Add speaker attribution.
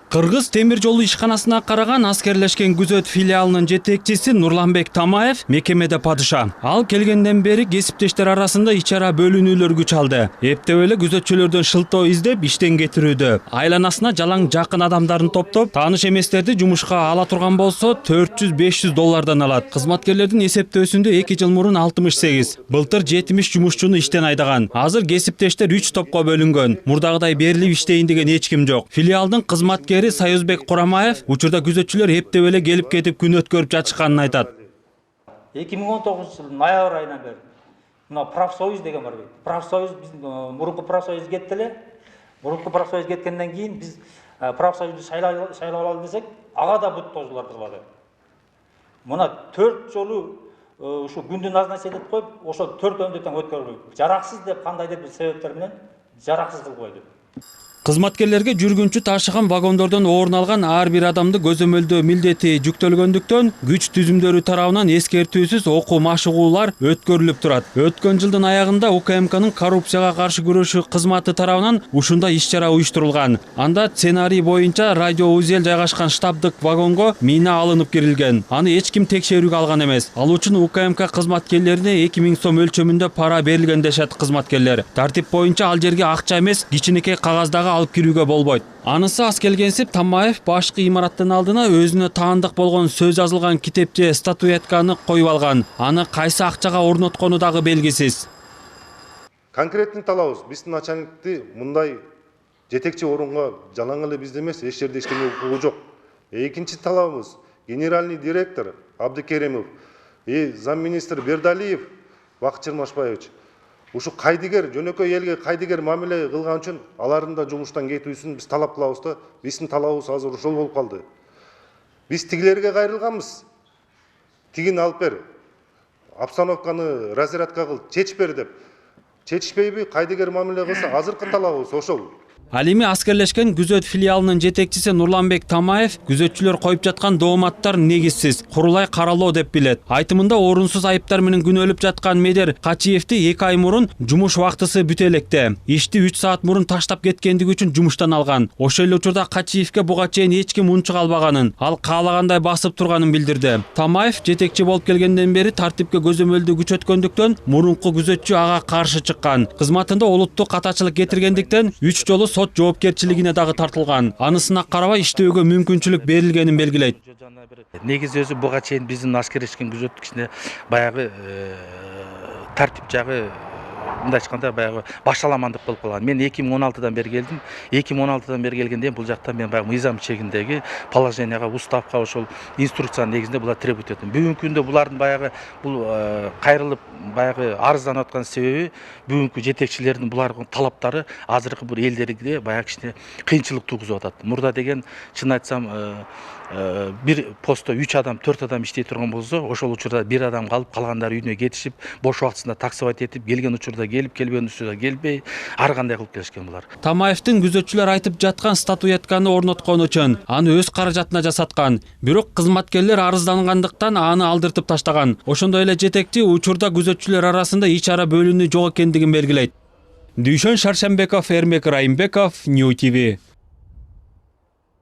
Speaker 1: Кыргыз темир жолу ишканасына караган аскерлешкен күзөт филиалынын жетекчиси Нурланбек Тамаев мекемеде падыша. Ал келгенден бери кесиптештер арасында ичара бөлүнүүлөр күч алды. Эптеп эле күзөтчүлөрдөн шылтоо издеп иштен кетирүүдө. Айланасына жалаң жакын адамдарын топтоп, тааныш эместерди жумушка ала турган болсо 400-500 доллардан алат. Кызматкерлердин эсептөөсүндө 2 жыл мурун 68, былтыр 70 жумушчуну иштен айдаган. Азыр кесиптештер 3 топко бөлүнгөн. Мурдагыдай берилип иштейин деген эч ким жок. Филиалдын кызматкери Союзбек Курамаев учурда күзөтчүлөр эптеп эле келип кетип күн өткөрүп жатышканын айтат.
Speaker 2: 2019 жылдын ноябрь айынан бери мына профсоюз деген бар. Профсоюз биздин мурунку профсоюз кетти эле. Мурунку профсоюз кеткенден кийин биз профсоюзду шайлап алалы десек, ага да бут тозуларды кылады. Мына 4 жолу ушу күндү назначить этип коюп, ошо 4 тең өткөрүлүп, жараксыз деп кандайдыр бир себептер менен жараксыз кылып койду.
Speaker 1: Кызматкерлерге жүргүнчү ташыган вагондордон орун алган ар бир адамды көзөмөлдөө милдети жүктөлгөндүктөн күч түзүмдөрү тарабынан эскертүүсүз окуу машыгуулар өткөрүлүп турат. Өткөн жылдын аягында УКМКнын коррупцияга каршы күрөшүү кызматы тарабынан ушундай иш-чара уюштурулган. Анда сценарий боюнча радиоузел жайгашкан штабдык вагонго мина алынып кирилген. Аны эч ким текшерүүгө алган эмес. Ал үчүн УКМК кызматкерлерине 2000 сом өлчөмүндө пара берилген дешет кызматкерлер. Тартип боюнча ал жерге акча эмес, кичинекей кагаздагы алып кирүүгө болбойт. Анысы аз келгенсип Тамаев башкы имараттын алдына өзүнө таандык болгон сөз жазылган китепче статуэтканы коюп алган. Аны кайсы акчага орноткону дагы белгисиз.
Speaker 3: Конкреттин талабыбыз биздин начальникти мындай жетекчи орунга жалаң эле бизде эмес, эч жерде иштемек укугу жок. Экинчи талабыбыз генеральный директор Абдыкеримов замминистр Бердалиев Бакыт Чырмашбаевич ушу кайдыгер, жөнөкөй элге кайдыгер мамиле кылган үчүн алардын да жумуштан кетүүсүн биз талап кылабыз да, биздин талабыбыз азыр ошол болуп калды. Биз тигилерге кайрылганбыз. Тигин алып бер. Обстановканы разрядка кыл, чечип бер деп. Чечишпейби, кайдыгер мамиле кылса, азыркы талабыбыз ошол.
Speaker 1: Ал эми аскерлешкен күзөт филиалынын жетекчиси Нурланбек Тамаев күзөтчүлөр коюп жаткан дооматтар негизсиз, курулай каралоо деп билет. Айтымында орунсуз айыптар менен күнөөлүп жаткан Медер Качиевди 2 ай мурун жумуш убактысы бүтө электе. Ишти 3 саат мурун таштап кеткендиги үчүн жумуштан алган. Ошол эле учурда Качиевге буга чейин эч ким унчук албаганын, ал каалагандай басып турганын билдирди. Тамаев жетекчи болуп келгенден бери тартипке көзөмөлдүү күч өткөндүктөн мурунку күзөтчү ага каршы чыккан. Кызматында олуттук катачылык кетиргендиктен 3 жолу сот жоопкерчилигине дагы тартылган. Анысына карабай иштөөгө мүмкүнчүлүк берилгенин белгилейт.
Speaker 4: Негизи өзү буга чейин биздин аскерлешкен күзөт кичине баягы тартип жагы мындай айтканда баягы башаламандык болуп калган. Мен 2016-дан бери келдим. 2016-дан бери келгенде бул жакта мен баягы мыйзам чегиндеги положенияга, уставка ошол инструкциянын негизинде булар требовать этим. Бүгүнкү күндө булардын баягы бул кайрылып баягы арызданып аткан себеби бүгүнкү жетекчилердин булардын талаптары азыркы бир элдерге баягы кичине кыйынчылык тугузуп атат. Мурда деген чын айтсам бир постто 3 адам, 4 адам иштей турган болсо, ошол учурда бир адам калып, калгандары үйүнө кетишип, бош убактысында таксовать этип, келген учурда келип, келбеген учурда келбей, ар кандай кылып келишкен булар.
Speaker 1: Тамаевдин күзөтчүлөр айтып жаткан статуэтканы орноткон үчүн аны өз каражатына жасаткан. Бирок кызматкерлер арыздангандыктан аны алдыртып таштаган. Ошондой эле жетекчи учурда күзөтчүлөр арасында ич-ара бөлүнүү жок экендигин белгилейт. Дүйшөн Шаршембеков, Эрмек Райымбеков, Нью ТВ.